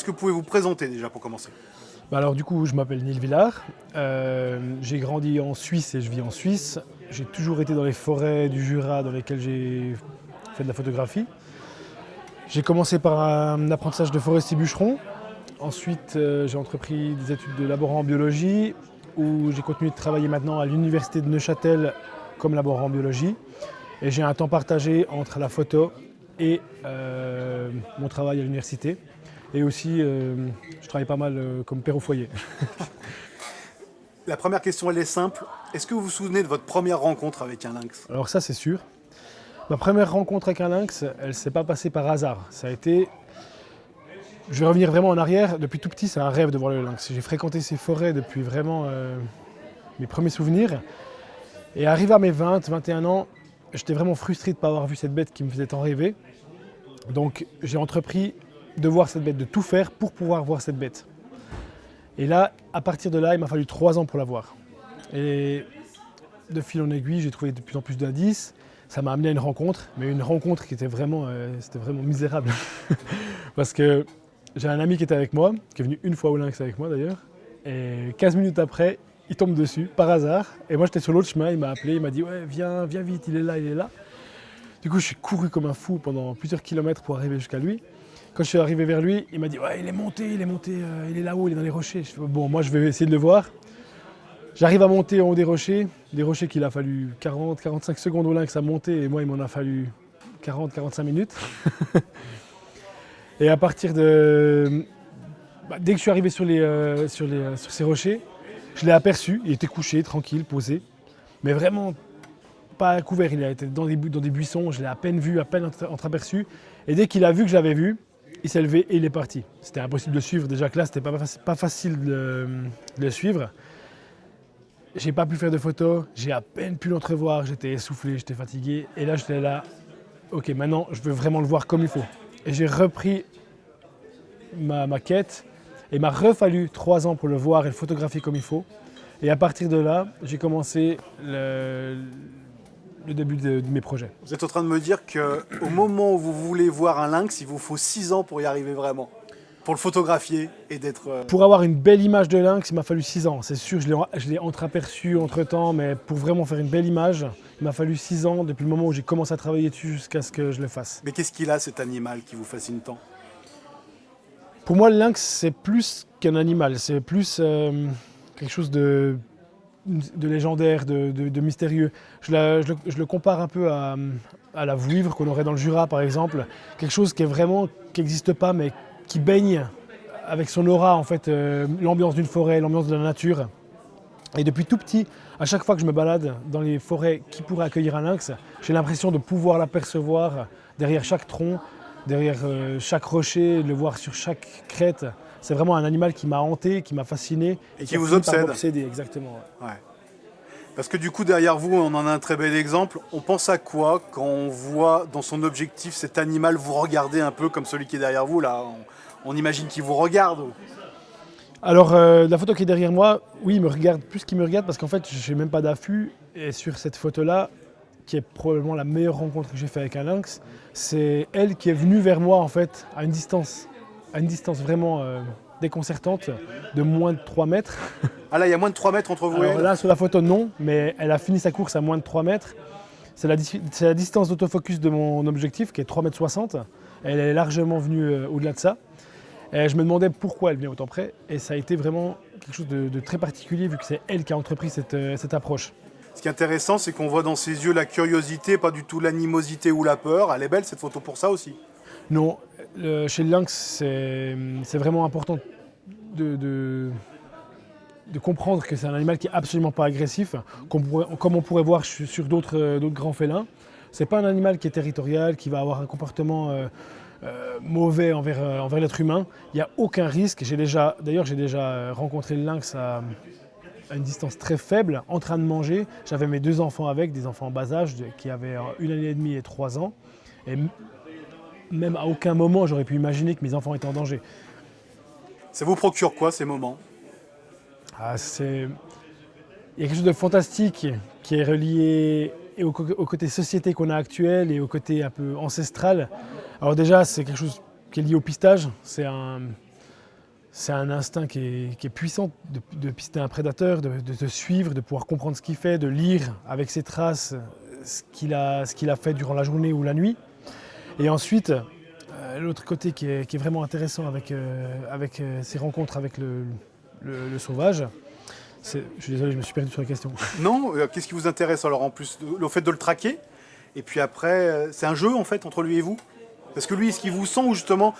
que vous pouvez vous présenter déjà pour commencer? Bah alors du coup, je m'appelle Neil Villard. J'ai grandi en Suisse et je vis en Suisse. J'ai toujours été dans les forêts du Jura dans lesquelles j'ai fait de la photographie. J'ai commencé par un apprentissage de forestier bûcheron. Ensuite, j'ai entrepris des études de laborant en biologie où j'ai continué de travailler maintenant à l'université de Neuchâtel comme laborant en biologie. Et j'ai un temps partagé entre la photo et mon travail à l'université. Et aussi, je travaille pas mal comme père au foyer. La première question, elle est simple. Est-ce que vous vous souvenez de votre première rencontre avec un lynx? Alors ça, c'est sûr. Ma première rencontre avec un lynx, elle ne s'est pas passée par hasard. Ça a été... Je vais revenir vraiment en arrière. Depuis tout petit, c'est un rêve de voir le lynx. J'ai fréquenté ces forêts depuis vraiment mes premiers souvenirs. Et arrivé à mes 20, 21 ans, j'étais vraiment frustré de ne pas avoir vu cette bête qui me faisait tant rêver. Donc j'ai entrepris de voir cette bête, de tout faire pour pouvoir voir cette bête. Et là, à partir de là, il m'a fallu 3 ans pour la voir. Et de fil en aiguille, j'ai trouvé de plus en plus d'indices. Ça m'a amené à une rencontre, mais une rencontre qui était vraiment misérable. Parce que j'ai un ami qui était avec moi, qui est venu une fois au lynx avec moi d'ailleurs. Et 15 minutes après, il tombe dessus, par hasard. Et moi, j'étais sur l'autre chemin, il m'a appelé, il m'a dit « Ouais, viens vite, il est là, il est là ». Du coup, je suis couru comme un fou pendant plusieurs kilomètres pour arriver jusqu'à lui. Quand je suis arrivé vers lui, il m'a dit « Ouais, il est monté, il est là-haut, il est dans les rochers ». Je fais « Bon, moi, je vais essayer de le voir ». J'arrive à monter en haut des rochers qu'il a fallu 40-45 secondes au lynx à monter, et moi, il m'en a fallu 40-45 minutes. Et à partir de... dès que je suis arrivé sur ces rochers, je l'ai aperçu, il était couché, tranquille, posé, mais vraiment pas à couvert, il était dans des buissons, je l'ai à peine vu, à peine entreaperçu, et dès qu'il a vu que je l'avais vu, il s'est levé et il est parti. C'était impossible de le suivre, déjà que là, c'était pas facile de le suivre. J'ai pas pu faire de photos, j'ai à peine pu l'entrevoir, j'étais essoufflé, j'étais fatigué, et là, j'étais là, ok, maintenant, je veux vraiment le voir comme il faut. Et j'ai repris ma quête, et il m'a refallu 3 ans pour le voir et le photographier comme il faut. Et à partir de là, j'ai commencé le début de mes projets. Vous êtes en train de me dire qu'au moment où vous voulez voir un lynx, il vous faut 6 ans pour y arriver vraiment, pour le photographier et d'être... Pour avoir une belle image de lynx, il m'a fallu 6 ans. C'est sûr, je l'ai entreaperçu entre-temps, mais pour vraiment faire une belle image, il m'a fallu 6 ans depuis le moment où j'ai commencé à travailler dessus jusqu'à ce que je le fasse. Mais qu'est-ce qu'il a, cet animal, qui vous fascine tant? Pour moi, le lynx, c'est plus qu'un animal. C'est plus quelque chose de légendaire, de mystérieux. Je le compare un peu à la vouivre qu'on aurait dans le Jura, par exemple. Quelque chose qui n'existe pas, mais qui baigne avec son aura, en fait, l'ambiance d'une forêt, l'ambiance de la nature. Et depuis tout petit, à chaque fois que je me balade dans les forêts qui pourraient accueillir un lynx, j'ai l'impression de pouvoir l'apercevoir derrière chaque tronc, derrière chaque rocher, de le voir sur chaque crête. C'est vraiment un animal qui m'a hanté, qui m'a fasciné. Et qui vous obsède. Obsédé, exactement. Ouais. Parce que du coup, derrière vous, on en a un très bel exemple. On pense à quoi quand on voit dans son objectif cet animal vous regarder un peu comme celui qui est derrière vous là? On imagine qu'il vous regarde. Alors, la photo qui est derrière moi, oui, il me regarde plus qu'il me regarde parce qu'en fait, je n'ai même pas d'affût. Et sur cette photo-là, qui est probablement la meilleure rencontre que j'ai faite avec un lynx, c'est elle qui est venue vers moi en fait à une distance vraiment déconcertante de moins de 3 mètres. Ah là, il y a moins de 3 mètres entre vous et Alors elle? là, sur la photo, non, mais elle a fini sa course à moins de 3 mètres. C'est la distance d'autofocus de mon objectif qui est 3,60 m. Elle est largement venue au-delà de ça. Et je me demandais pourquoi elle vient autant près. Et ça a été vraiment quelque chose de très particulier vu que c'est elle qui a entrepris cette approche. Ce qui est intéressant, c'est qu'on voit dans ses yeux la curiosité, pas du tout l'animosité ou la peur. Elle est belle cette photo pour ça aussi. Non, chez le lynx, c'est vraiment important de comprendre que c'est un animal qui n'est absolument pas agressif, comme on pourrait voir sur d'autres grands félins. Ce n'est pas un animal qui est territorial, qui va avoir un comportement mauvais envers l'être humain. Il n'y a aucun risque. D'ailleurs, j'ai déjà rencontré le lynx à une distance très faible, en train de manger. J'avais mes 2 enfants avec, des enfants en bas âge, qui avaient 1 année et demie et 3 ans. Et même à aucun moment, j'aurais pu imaginer que mes enfants étaient en danger. Ça vous procure quoi ces moments? Il y a quelque chose de fantastique qui est relié au côté société qu'on a actuel et au côté un peu ancestral. Alors déjà, c'est quelque chose qui est lié au pistage. C'est un c'est un instinct qui est puissant de pister un prédateur, de te suivre, de pouvoir comprendre ce qu'il fait, de lire avec ses traces ce qu'il a fait durant la journée ou la nuit. Et ensuite, l'autre côté qui est vraiment intéressant avec ces rencontres avec le sauvage, je suis désolé, je me suis perdu sur la question. Non, qu'est-ce qui vous intéresse alors en plus le fait de le traquer? Et puis après, c'est un jeu en fait entre lui et vous? Parce que lui, est-ce qu'il vous sent ou justement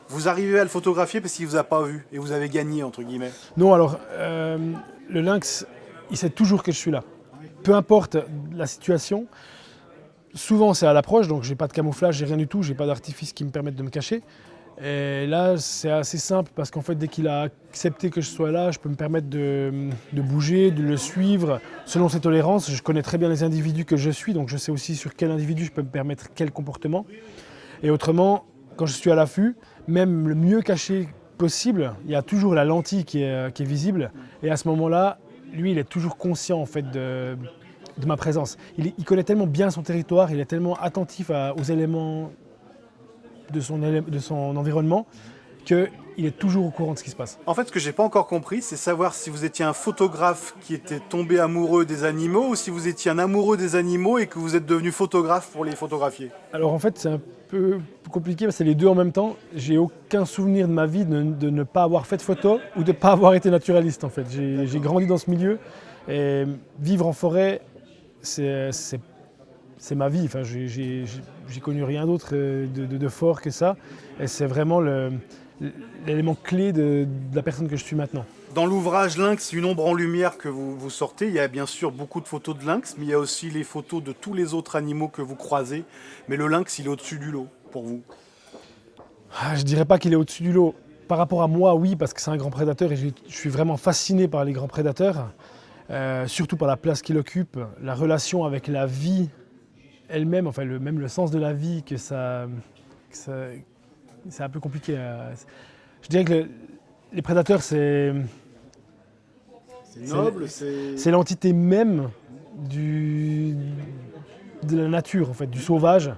vous arrivez à le photographier parce qu'il vous a pas vu et vous avez gagné entre guillemets? Non, alors, le lynx, il sait toujours que je suis là. Peu importe la situation. Souvent, c'est à l'approche, donc j'ai pas de camouflage, j'ai rien du tout, j'ai pas d'artifice qui me permette de me cacher. Et là, c'est assez simple parce qu'en fait, dès qu'il a accepté que je sois là, je peux me permettre de bouger, de le suivre selon ses tolérances. Je connais très bien les individus que je suis, donc je sais aussi sur quel individu je peux me permettre quel comportement. Et autrement, quand je suis à l'affût, même le mieux caché possible, il y a toujours la lentille qui est visible. Et à ce moment-là, lui, il est toujours conscient en fait de ma présence. Il connaît tellement bien son territoire, il est tellement attentif aux éléments de son environnement qu'il est toujours au courant de ce qui se passe. En fait, ce que j'ai pas encore compris, c'est savoir si vous étiez un photographe qui était tombé amoureux des animaux ou si vous étiez un amoureux des animaux et que vous êtes devenu photographe pour les photographier. Alors en fait, c'est un peu compliqué parce que c'est les deux en même temps. J'ai aucun souvenir de ma vie de ne pas avoir fait de photos ou de ne pas avoir été naturaliste en fait. J'ai grandi dans ce milieu et vivre en forêt, c'est ma vie. Enfin, j'ai connu rien d'autre de fort que ça. Et c'est vraiment l'élément clé de la personne que je suis maintenant. Dans l'ouvrage Lynx, une ombre en lumière que vous sortez, il y a bien sûr beaucoup de photos de lynx, mais il y a aussi les photos de tous les autres animaux que vous croisez. Mais le lynx, il est au-dessus du lot pour vous. Je ne dirais pas qu'il est au-dessus du lot. Par rapport à moi, oui, parce que c'est un grand prédateur et je suis vraiment fasciné par les grands prédateurs. Surtout par la place qu'il occupe, la relation avec la vie elle-même, enfin même le sens de la vie, c'est un peu compliqué. Je dirais que les prédateurs, c'est noble, c'est l'entité même de la nature, en fait, du sauvage.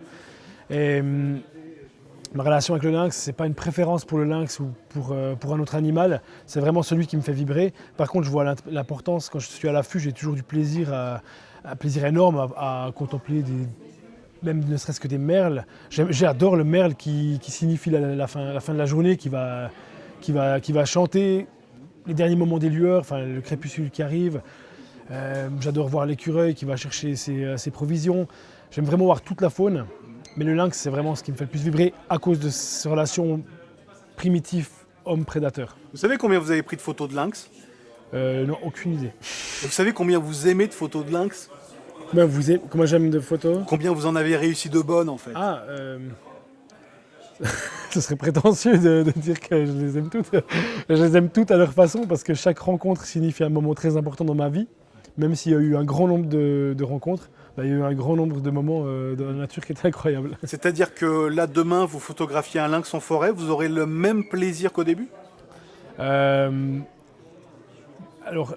Et ma relation avec le lynx, c'est pas une préférence pour le lynx ou pour un autre animal, c'est vraiment celui qui me fait vibrer. Par contre, je vois l'importance, quand je suis à l'affût, j'ai toujours du plaisir, un plaisir énorme à contempler même ne serait-ce que des merles. J'adore le merle qui signifie la fin de la journée, qui va chanter les derniers moments des lueurs, enfin le crépuscule qui arrive. J'adore voir l'écureuil qui va chercher ses provisions. J'aime vraiment voir toute la faune. Mais le lynx, c'est vraiment ce qui me fait le plus vibrer à cause de ces relations primitives homme-prédateur. Vous savez combien vous avez pris de photos de lynx? Non, aucune idée. Et vous savez combien vous aimez de photos de lynx? Comment j'aime de photos? Combien vous en avez réussi de bonnes en fait? Ce serait prétentieux de dire que je les aime toutes. Je les aime toutes à leur façon parce que chaque rencontre signifie un moment très important dans ma vie. Même s'il y a eu un grand nombre de rencontres, il y a eu un grand nombre de moments dans la nature qui étaient incroyables. C'est-à-dire que là, demain, vous photographiez un lynx en forêt, vous aurez le même plaisir qu'au début? Alors,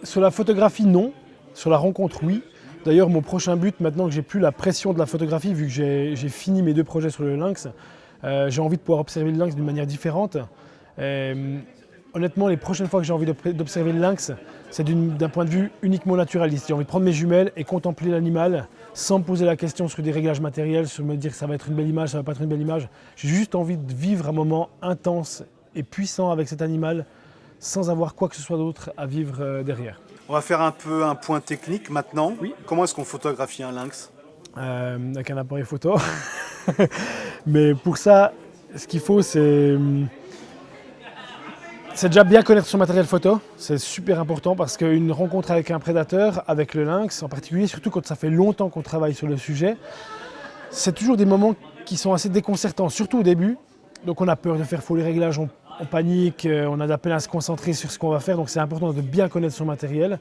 sur la photographie, non. Sur la rencontre, oui. D'ailleurs, mon prochain but, maintenant que j'ai plus la pression de la photographie, vu que j'ai fini mes 2 projets sur le lynx, j'ai envie de pouvoir observer le lynx d'une manière différente. Honnêtement, les prochaines fois que j'ai envie d'observer le lynx, c'est d'un point de vue uniquement naturaliste. J'ai envie de prendre mes jumelles et contempler l'animal sans me poser la question sur des réglages matériels, sur me dire que ça va être une belle image, ça va pas être une belle image. J'ai juste envie de vivre un moment intense et puissant avec cet animal sans avoir quoi que ce soit d'autre à vivre derrière. On va faire un peu un point technique maintenant. Oui. Comment est-ce qu'on photographie un lynx? Avec un appareil photo. Mais pour ça, ce qu'il faut, c'est déjà bien connaître son matériel photo. C'est super important parce qu'une rencontre avec un prédateur, avec le lynx en particulier, surtout quand ça fait longtemps qu'on travaille sur le sujet, c'est toujours des moments qui sont assez déconcertants, surtout au début. Donc on a peur de faire faux les réglages, on panique, on a de la peine à se concentrer sur ce qu'on va faire. Donc c'est important de bien connaître son matériel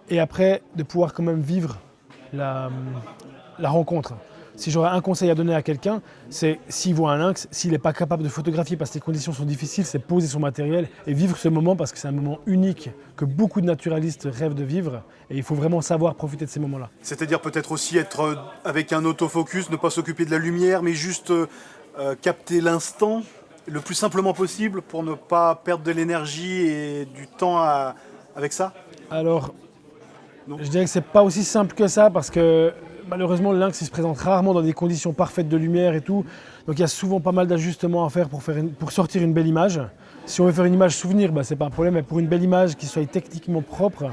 et après de pouvoir quand même vivre la rencontre. Si j'aurais un conseil à donner à quelqu'un, c'est s'il voit un lynx, s'il n'est pas capable de photographier parce que les conditions sont difficiles, c'est poser son matériel et vivre ce moment parce que c'est un moment unique que beaucoup de naturalistes rêvent de vivre et il faut vraiment savoir profiter de ces moments-là. C'est-à-dire peut-être aussi être avec un autofocus, ne pas s'occuper de la lumière, mais juste capter l'instant le plus simplement possible pour ne pas perdre de l'énergie et du temps avec ça? Alors, Non. je dirais que c'est pas aussi simple que ça parce que malheureusement le lynx il se présente rarement dans des conditions parfaites de lumière et tout. Donc il y a souvent pas mal d'ajustements à faire pour sortir une belle image. Si on veut faire une image souvenir, c'est pas un problème, mais pour une belle image qui soit techniquement propre,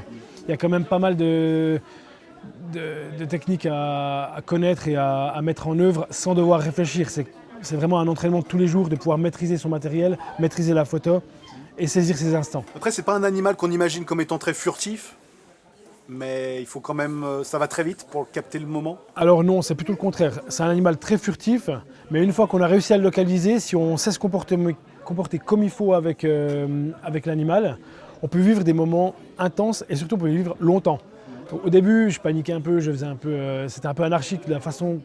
il y a quand même pas mal de techniques à connaître et à mettre en œuvre sans devoir réfléchir. C'est vraiment un entraînement de tous les jours de pouvoir maîtriser son matériel, maîtriser la photo et saisir ses instants. Après, c'est pas un animal qu'on imagine comme étant très furtif, mais il faut quand même, ça va très vite pour capter le moment. Alors non, c'est plutôt le contraire. C'est un animal très furtif, mais une fois qu'on a réussi à le localiser, si on sait se comporter comme il faut avec l'animal, on peut vivre des moments intenses et surtout on peut vivre longtemps. Au début, je paniquais un peu, c'était un peu anarchique la façon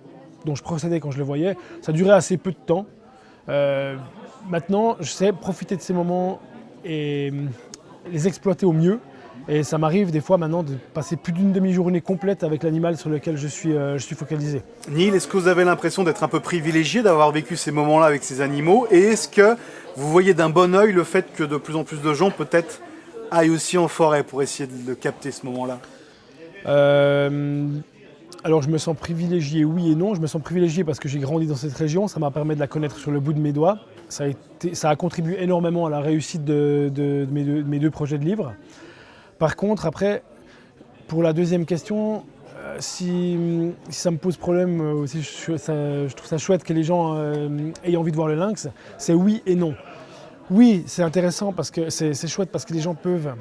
dont je procédais quand je le voyais. Ça durait assez peu de temps. Maintenant, je sais profiter de ces moments et les exploiter au mieux. Et ça m'arrive des fois maintenant de passer plus d'une demi-journée complète avec l'animal sur lequel je suis focalisé. Neil, est-ce que vous avez l'impression d'être un peu privilégié d'avoir vécu ces moments-là avec ces animaux? Et est-ce que vous voyez d'un bon œil le fait que de plus en plus de gens peut-être aillent aussi en forêt pour essayer de capter ce moment-là? Alors je me sens privilégié, oui et non. Je me sens privilégié parce que j'ai grandi dans cette région, ça m'a permis de la connaître sur le bout de mes doigts. Ça a contribué énormément à la réussite de mes deux projets de livres. Par contre, après, pour la deuxième question, si ça me pose problème, aussi, je trouve ça chouette que les gens aient envie de voir le lynx, c'est oui et non. Oui, c'est intéressant parce que c'est chouette parce que les gens peuvent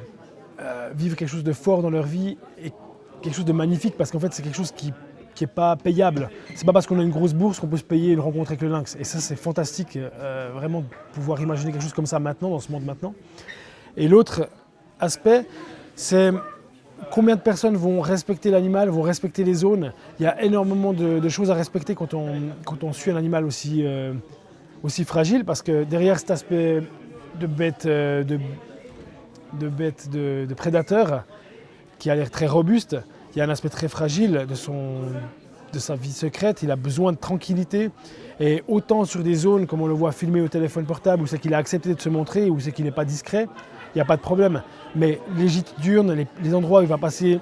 vivre quelque chose de fort dans leur vie et quelque chose de magnifique parce qu'en fait c'est quelque chose qui n'est pas payable. C'est pas parce qu'on a une grosse bourse qu'on peut se payer une rencontre avec le lynx. Et ça c'est fantastique, vraiment de pouvoir imaginer quelque chose comme ça maintenant, dans ce monde maintenant. Et l'autre aspect, c'est combien de personnes vont respecter l'animal, vont respecter les zones. Il y a énormément de choses à respecter quand on suit un animal aussi fragile parce que derrière cet aspect de bête, de prédateur qui a l'air très robuste, il y a un aspect très fragile de sa vie secrète, il a besoin de tranquillité. Et autant sur des zones comme on le voit filmer au téléphone portable, où c'est qu'il a accepté de se montrer, où c'est qu'il n'est pas discret, il n'y a pas de problème. Mais les gîtes diurnes, les endroits où il va passer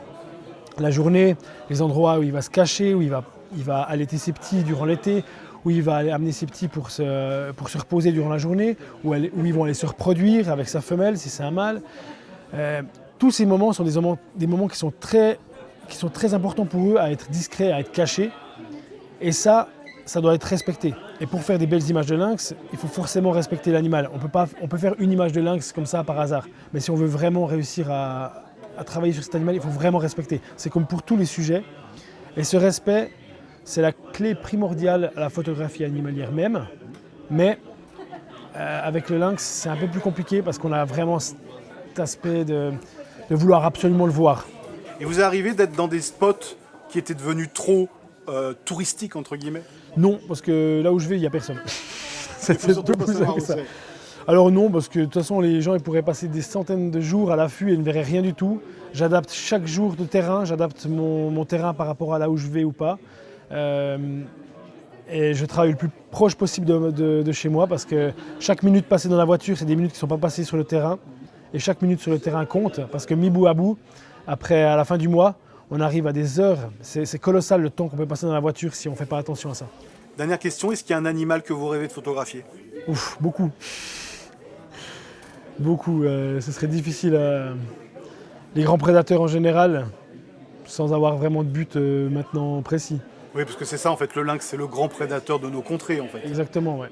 la journée, les endroits où il va se cacher, où il va allaiter ses petits durant l'été, où il va amener ses petits pour se reposer durant la journée, où ils vont aller se reproduire avec sa femelle si c'est un mâle. Tous ces moments sont des moments qui sont très importants pour eux à être discrets, à être cachés. Et ça doit être respecté. Et pour faire des belles images de lynx, il faut forcément respecter l'animal. On peut faire une image de lynx comme ça par hasard. Mais si on veut vraiment réussir à travailler sur cet animal, il faut vraiment respecter. C'est comme pour tous les sujets. Et ce respect, c'est la clé primordiale à la photographie animalière même. Mais avec le lynx, c'est un peu plus compliqué parce qu'on a vraiment cet aspect de vouloir absolument le voir. Et vous arrivez d'être dans des spots qui étaient devenus trop touristiques, entre guillemets? Non, parce que là où je vais, il n'y a personne. Il faut surtout pas savoir où ça. c'est. Alors non, parce que de toute façon, les gens ils pourraient passer des centaines de jours à l'affût et ne verraient rien du tout. J'adapte chaque jour de terrain, j'adapte mon terrain par rapport à là où je vais ou pas. Et je travaille le plus proche possible de chez moi parce que chaque minute passée dans la voiture, c'est des minutes qui ne sont pas passées sur le terrain. Et chaque minute sur le terrain compte parce que mi bout à bout, après à la fin du mois, on arrive à des heures. C'est colossal le temps qu'on peut passer dans la voiture si on ne fait pas attention à ça. Dernière question, est-ce qu'il y a un animal que vous rêvez de photographier? Ouf, beaucoup. Beaucoup. Ce serait difficile. Les grands prédateurs en général, sans avoir vraiment de but maintenant précis. Oui, parce que c'est ça en fait, le lynx c'est le grand prédateur de nos contrées en fait. Exactement, ouais.